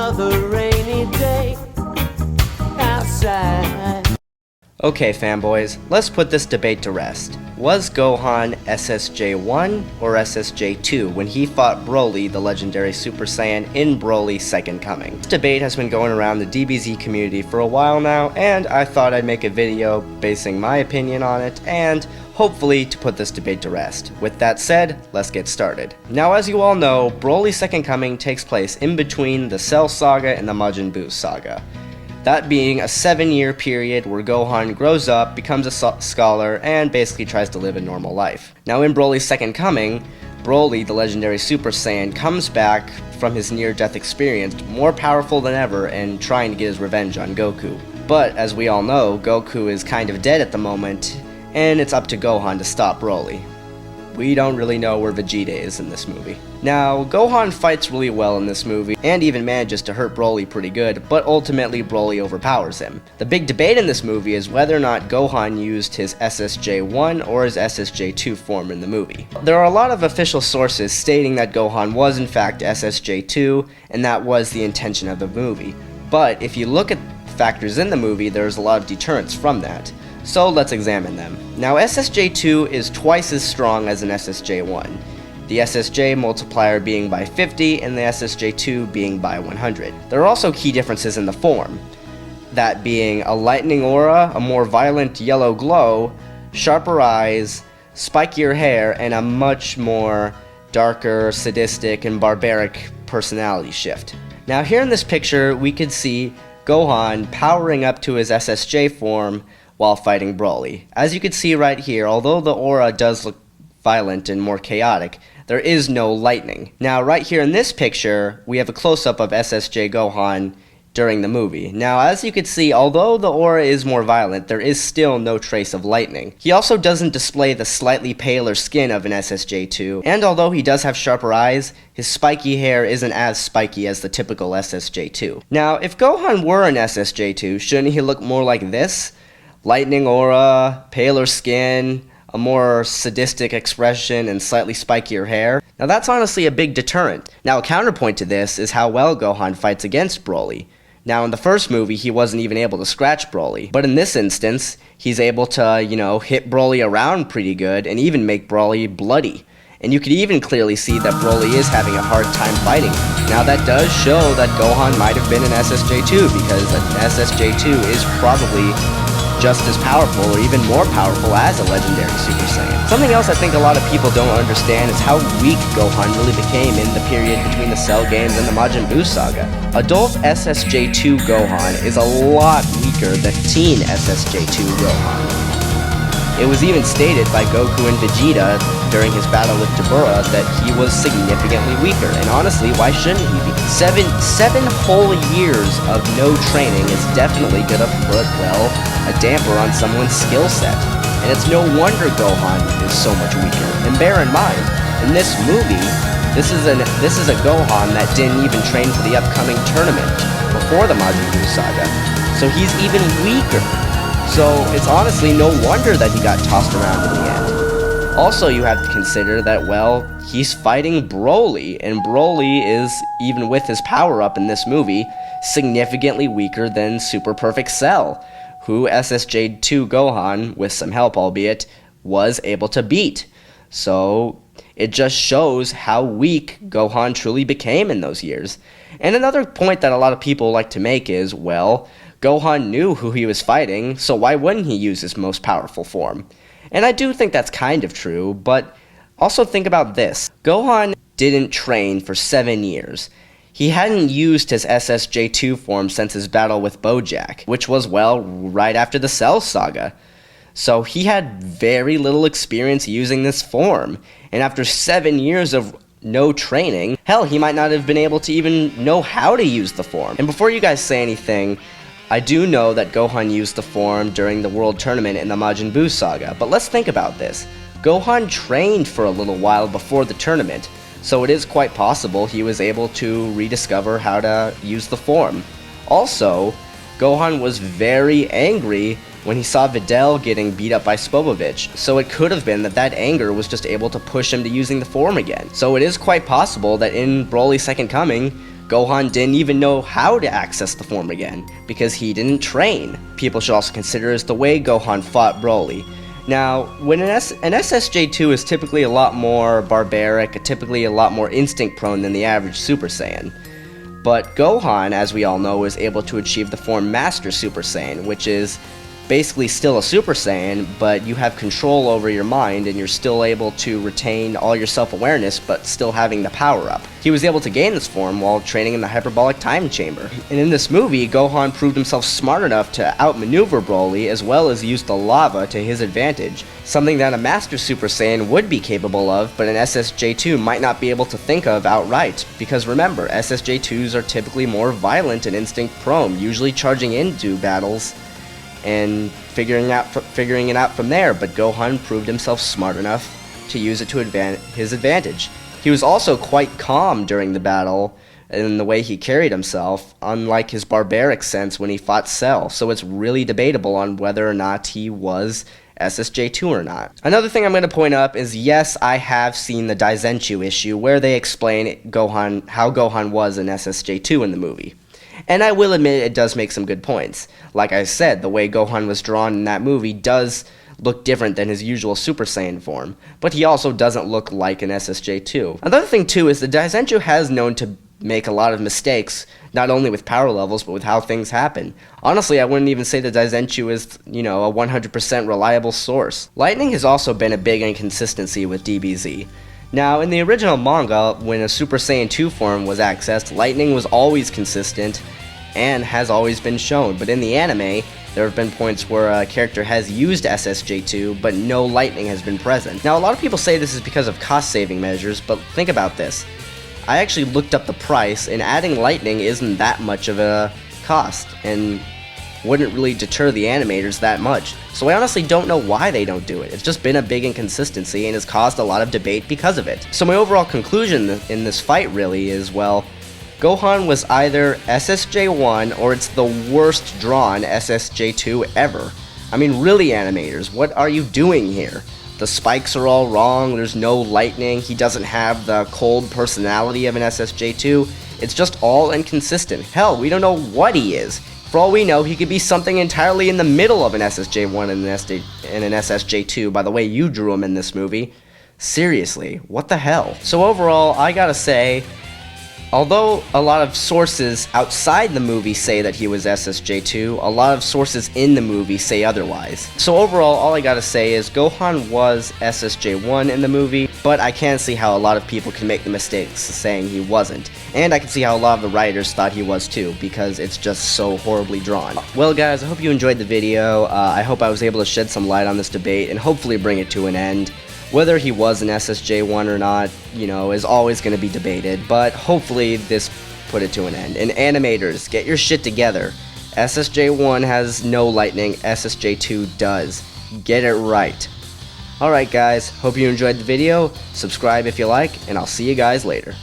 another rainy day outside. Okay fanboys, let's put this debate to rest. Was Gohan SSJ1 or SSJ2 when he fought Broly, the legendary Super Saiyan, in Broly's Second Coming? This debate has been going around the DBZ community for a while now, and I thought I'd make a video basing my opinion on it, and hopefully to put this debate to rest. With that said, let's get started. Now as you all know, Broly's Second Coming takes place in between the Cell Saga and the Majin Buu Saga. That being a 7-year period where Gohan grows up, becomes a scholar, and basically tries to live a normal life. Now in Broly's Second Coming, Broly, the legendary Super Saiyan, comes back from his near-death experience more powerful than ever and trying to get his revenge on Goku. But as we all know, Goku is kind of dead at the moment, and it's up to Gohan to stop Broly. We don't really know where Vegeta is in this movie. Now, Gohan fights really well in this movie, and even manages to hurt Broly pretty good, but ultimately Broly overpowers him. The big debate in this movie is whether or not Gohan used his SSJ1 or his SSJ2 form in the movie. There are a lot of official sources stating that Gohan was in fact SSJ2, and that was the intention of the movie. But if you look at factors in the movie, there's a lot of deterrence from that. So let's examine them. Now SSJ2 is twice as strong as an SSJ1, the SSJ multiplier being by 50 and the SSJ2 being by 100. There are also key differences in the form, that being a lightning aura, a more violent yellow glow, sharper eyes, spikier hair, and a much more darker, sadistic, and barbaric personality shift. Now here in this picture we could see Gohan powering up to his SSJ form while fighting Broly. As you can see right here, although the aura does look violent and more chaotic, there is no lightning. Now right here in this picture, we have a close-up of SSJ Gohan during the movie. Now as you can see, although the aura is more violent, there is still no trace of lightning. He also doesn't display the slightly paler skin of an SSJ2, and although he does have sharper eyes, his spiky hair isn't as spiky as the typical SSJ2. Now if Gohan were an SSJ2, shouldn't he look more like this? Lightning aura, paler skin, a more sadistic expression, and slightly spikier hair. Now that's honestly a big deterrent. Now a counterpoint to this is how well Gohan fights against Broly. Now in the first movie he wasn't even able to scratch Broly, but in this instance he's able to, hit Broly around pretty good and even make Broly bloody. And you could even clearly see that Broly is having a hard time fighting. Now that does show that Gohan might have been an SSJ2, because an SSJ2 is probably just as powerful or even more powerful as a legendary Super Saiyan. Something else I think a lot of people don't understand is how weak Gohan really became in the period between the Cell games and the Majin Buu Saga. Adult SSJ2 Gohan is a lot weaker than teen SSJ2 Gohan. It was even stated by Goku and Vegeta during his battle with Dabura that he was significantly weaker, and honestly, why shouldn't he be? Seven whole years of no training is definitely gonna put, well, a damper on someone's skill set. And it's no wonder Gohan is so much weaker. And bear in mind, in this movie, this is a Gohan that didn't even train for the upcoming tournament before the Majin Buu Saga. So he's even weaker. So it's honestly no wonder that he got tossed around in the end. Also, you have to consider that, well, he's fighting Broly, and Broly is, even with his power-up in this movie, significantly weaker than Super Perfect Cell, who SSJ2 Gohan, with some help albeit, was able to beat. So it just shows how weak Gohan truly became in those years. And another point that a lot of people like to make is, well, Gohan knew who he was fighting, so why wouldn't he use his most powerful form? And I do think that's kind of true, but also think about this. Gohan didn't train for 7 years. He hadn't used his SSJ2 form since his battle with Bojack, which was, well, right after the Cell Saga. So he had very little experience using this form, and after 7 years of no training, hell, he might not have been able to even know how to use the form. And before you guys say anything, I do know that Gohan used the form during the World Tournament in the Majin Buu Saga, but let's think about this. Gohan trained for a little while before the tournament, so it is quite possible he was able to rediscover how to use the form. Also, Gohan was very angry when he saw Videl getting beat up by Spopovich, so it could have been that that anger was just able to push him to using the form again. So it is quite possible that in Broly's Second Coming, Gohan didn't even know how to access the form again, because he didn't train. People should also consider is the way Gohan fought Broly. Now, when an SSJ2 is typically a lot more barbaric, typically a lot more instinct prone than the average Super Saiyan. But Gohan, as we all know, is able to achieve the form Master Super Saiyan, which is basically still a Super Saiyan, but you have control over your mind and you're still able to retain all your self-awareness but still having the power up. He was able to gain this form while training in the hyperbolic time chamber. And in this movie, Gohan proved himself smart enough to outmaneuver Broly as well as use the lava to his advantage, something that a Master Super Saiyan would be capable of, but an SSJ2 might not be able to think of outright, because remember, SSJ2s are typically more violent and instinct prone, usually charging into battles and figuring it out from there, but Gohan proved himself smart enough to use it to his advantage. He was also quite calm during the battle in the way he carried himself, unlike his barbaric sense when he fought Cell, so it's really debatable on whether or not he was SSJ2 or not. Another thing I'm going to point up is, yes, I have seen the Daizenshuu issue where they explain how Gohan was an SSJ2 in the movie. And I will admit it does make some good points. Like I said, the way Gohan was drawn in that movie does look different than his usual Super Saiyan form, but he also doesn't look like an SSJ2. Another thing too is the Daizenshuu has known to make a lot of mistakes, not only with power levels, but with how things happen. Honestly, I wouldn't even say the Daizenshuu is, a 100% reliable source. Lightning has also been a big inconsistency with DBZ. Now, in the original manga, when a Super Saiyan 2 form was accessed, lightning was always consistent and has always been shown, but in the anime, there have been points where a character has used SSJ2, but no lightning has been present. Now, a lot of people say this is because of cost-saving measures, but think about this. I actually looked up the price, and adding lightning isn't that much of a cost, and wouldn't really deter the animators that much. So I honestly don't know why they don't do it. It's just been a big inconsistency and has caused a lot of debate because of it. So my overall conclusion in this fight really is, well, Gohan was either SSJ1 or it's the worst drawn SSJ2 ever. I mean, really, animators, what are you doing here? The spikes are all wrong, there's no lightning, he doesn't have the cold personality of an SSJ2. It's just all inconsistent. Hell, we don't know what he is. For all we know, he could be something entirely in the middle of an SSJ1 and an SSJ2 by the way you drew him in this movie. Seriously, what the hell? So overall, I gotta say, although a lot of sources outside the movie say that he was SSJ2, a lot of sources in the movie say otherwise. So overall, all I gotta say is Gohan was SSJ1 in the movie, but I can see how a lot of people can make the mistakes saying he wasn't. And I can see how a lot of the writers thought he was too, because it's just so horribly drawn. Well guys, I hope you enjoyed the video. I hope I was able to shed some light on this debate and hopefully bring it to an end. Whether he was an SSJ1 or not, is always going to be debated, but hopefully this put it to an end. And animators, get your shit together. SSJ1 has no lightning, SSJ2 does. Get it right. Alright guys, hope you enjoyed the video, subscribe if you like, and I'll see you guys later.